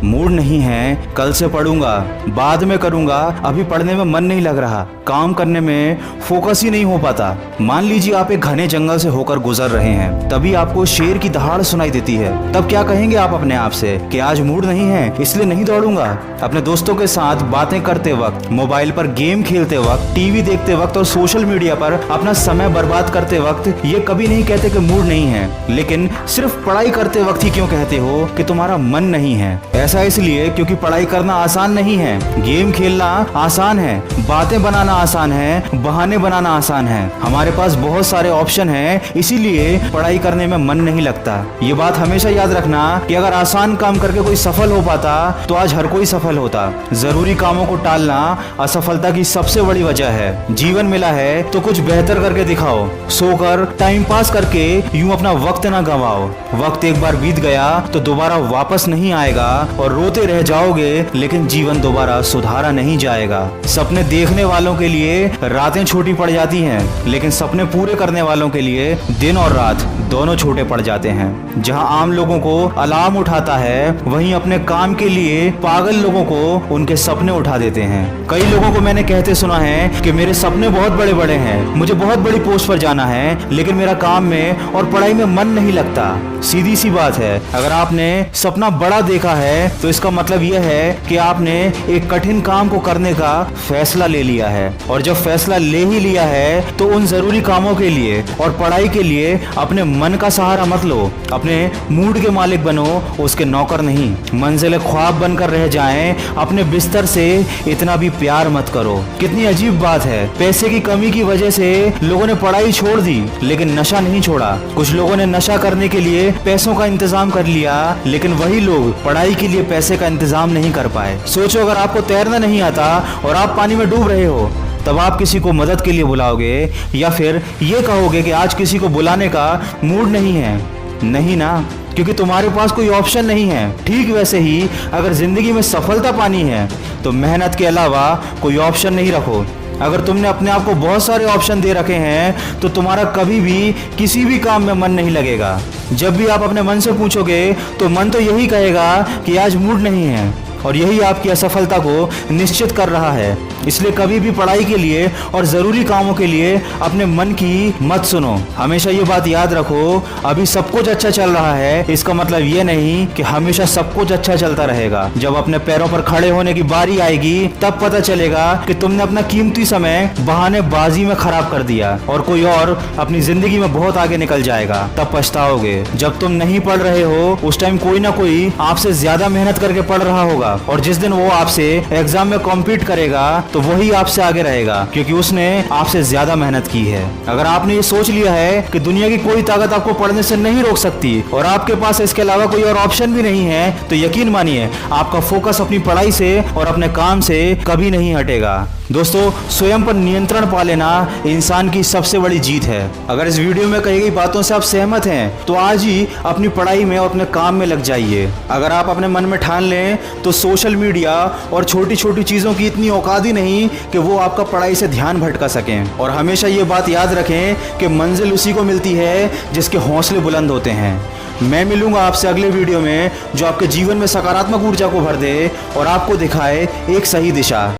Mood नहीं है, कल से पढ़ूंगा, बाद में करूंगा, अभी पढ़ने में मन नहीं लग रहा, काम करने में फोकस ही नहीं हो पाता। मान लीजिए आप एक घने जंगल से होकर गुजर रहे हैं, तभी आपको शेर की दहाड़ सुनाई देती है। तब क्या कहेंगे आप अपने आप से कि आज मूड नहीं है इसलिए नहीं दौड़ूंगा। अपने दोस्तों के साथ बातें करते वक्त, मोबाइल पर गेम खेलते वक्त, टीवी देखते वक्त और सोशल मीडिया पर अपना समय बर्बाद करते वक्त ये कभी नहीं कहते कि मूड नहीं है, लेकिन सिर्फ पढ़ाई करते वक्त ही क्यों कहते हो कि तुम्हारा मन नहीं है। ऐसा इसलिए क्योंकि पढ़ाई करना आसान नहीं है, गेम खेलना आसान है, बातें बनाना आसान है, बहाने बनाना आसान है। हमारे पास बहुत सारे ऑप्शन हैं, इसीलिए पढ़ाई करने में मन नहीं लगता। ये बात हमेशा याद रखना कि अगर आसान काम करके कोई सफल हो पाता तो आज हर कोई सफल होता। जरूरी कामों को टालना असफलता की सबसे बड़ी वजह है। जीवन मिला है तो कुछ बेहतर करके दिखाओ। सोकर टाइम पास करके यूं अपना वक्त ना गंवाओ। वक्त एक बार बीत गया तो दोबारा वापस नहीं आएगा और रोते रह जाओगे, लेकिन जीवन दोबारा सुधारा नहीं जाएगा। सपने देखने वालों के लिए रातें छोटी पड़ जाती हैं, लेकिन सपने पूरे करने वालों के लिए दिन और रात दोनों छोटे पड़ जाते हैं। जहां आम लोगों को अलार्म उठाता है, वहीं अपने काम के लिए पागल लोगों को उनके सपने उठा देते हैं। कई लोगों को मैंने कहते सुना है कि मेरे सपने बहुत बड़े बड़े हैं, मुझे बहुत बड़ी पोस्ट पर जाना है, लेकिन मेरा काम में और पढ़ाई में मन नहीं लगता। सीधी सी बात है, अगर आपने सपना बड़ा देखा है तो इसका मतलब यह है कि आपने एक कठिन काम को करने का फैसला ले लिया है, और जब फैसला ले ही लिया है तो उन जरूरी कामों के लिए और पढ़ाई के लिए अपने मन का सहारा मत लो। अपने मूड के मालिक बनो, उसके नौकर नहीं। मंजिल ख्वाब बनकर रह जाएं, अपने बिस्तर से इतना भी प्यार मत करो। कितनी अजीब बात है, पैसे की कमी की वजह से लोगों ने पढ़ाई छोड़ दी लेकिन नशा नहीं छोड़ा। कुछ लोगों ने नशा करने के लिए पैसों का इंतजाम कर लिया, लेकिन वही लोग पढ़ाई के लिए पैसे का इंतजाम नहीं कर पाए। सोचो, अगर आपको तैरना नहीं आता और आप पानी में डूब रहे हो, तब आप किसी को मदद के लिए बुलाओगे या फिर ये कहोगे कि आज किसी को बुलाने का मूड नहीं है? नहीं ना, क्योंकि तुम्हारे पास कोई ऑप्शन नहीं है। ठीक वैसे ही अगर जिंदगी में सफलता पानी है तो मेहनत के अलावा कोई ऑप्शन नहीं रखो। अगर तुमने अपने आप को बहुत सारे ऑप्शन दे रखे हैं तो तुम्हारा कभी भी किसी भी काम में मन नहीं लगेगा। जब भी आप अपने मन से पूछोगे तो मन तो यही कहेगा कि आज मूड नहीं है, और यही आपकी असफलता को निश्चित कर रहा है। इसलिए कभी भी पढ़ाई के लिए और ज़रूरी कामों के लिए अपने मन की मत सुनो। हमेशा ये बात याद रखो, अभी सब कुछ अच्छा चल रहा है इसका मतलब ये नहीं कि हमेशा सब कुछ अच्छा चलता रहेगा। जब अपने पैरों पर खड़े होने की बारी आएगी तब पता चलेगा कि तुमने अपना कीमती समय बहानेबाजी में खराब कर दिया और कोई और अपनी जिंदगी में बहुत आगे निकल जाएगा। तब पछताओगे। जब तुम नहीं पढ़ रहे हो उस टाइम कोई ना कोई आपसे ज्यादा मेहनत करके पढ़ रहा होगा, और जिस दिन वो आपसे एग्जाम में कॉम्पीट करेगा तो वही आपसे आगे रहेगा, क्योंकि उसने आपसे ज्यादा मेहनत की है। अगर आपने ये सोच लिया है कि दुनिया की कोई ताकत आपको पढ़ने से नहीं रोक सकती और आपके पास इसके अलावा कोई और ऑप्शन भी नहीं है, तो यकीन मानिए आपका फोकस अपनी पढ़ाई से और अपने काम से कभी नहीं हटेगा। दोस्तों, स्वयं पर नियंत्रण पा लेना इंसान की सबसे बड़ी जीत है। अगर इस वीडियो में कही गई बातों से आप सहमत हैं तो आज ही अपनी पढ़ाई में और अपने काम में लग जाइए। अगर आप अपने मन में ठान लें तो सोशल मीडिया और छोटी छोटी चीज़ों की इतनी औकात ही नहीं कि वो आपका पढ़ाई से ध्यान भटका सकें। और हमेशा ये बात याद रखें कि मंजिल उसी को मिलती है जिसके हौसले बुलंद होते हैं। मैं मिलूंगा आपसे अगले वीडियो में जो आपके जीवन में सकारात्मक ऊर्जा को भर दे और आपको दिखाए एक सही दिशा।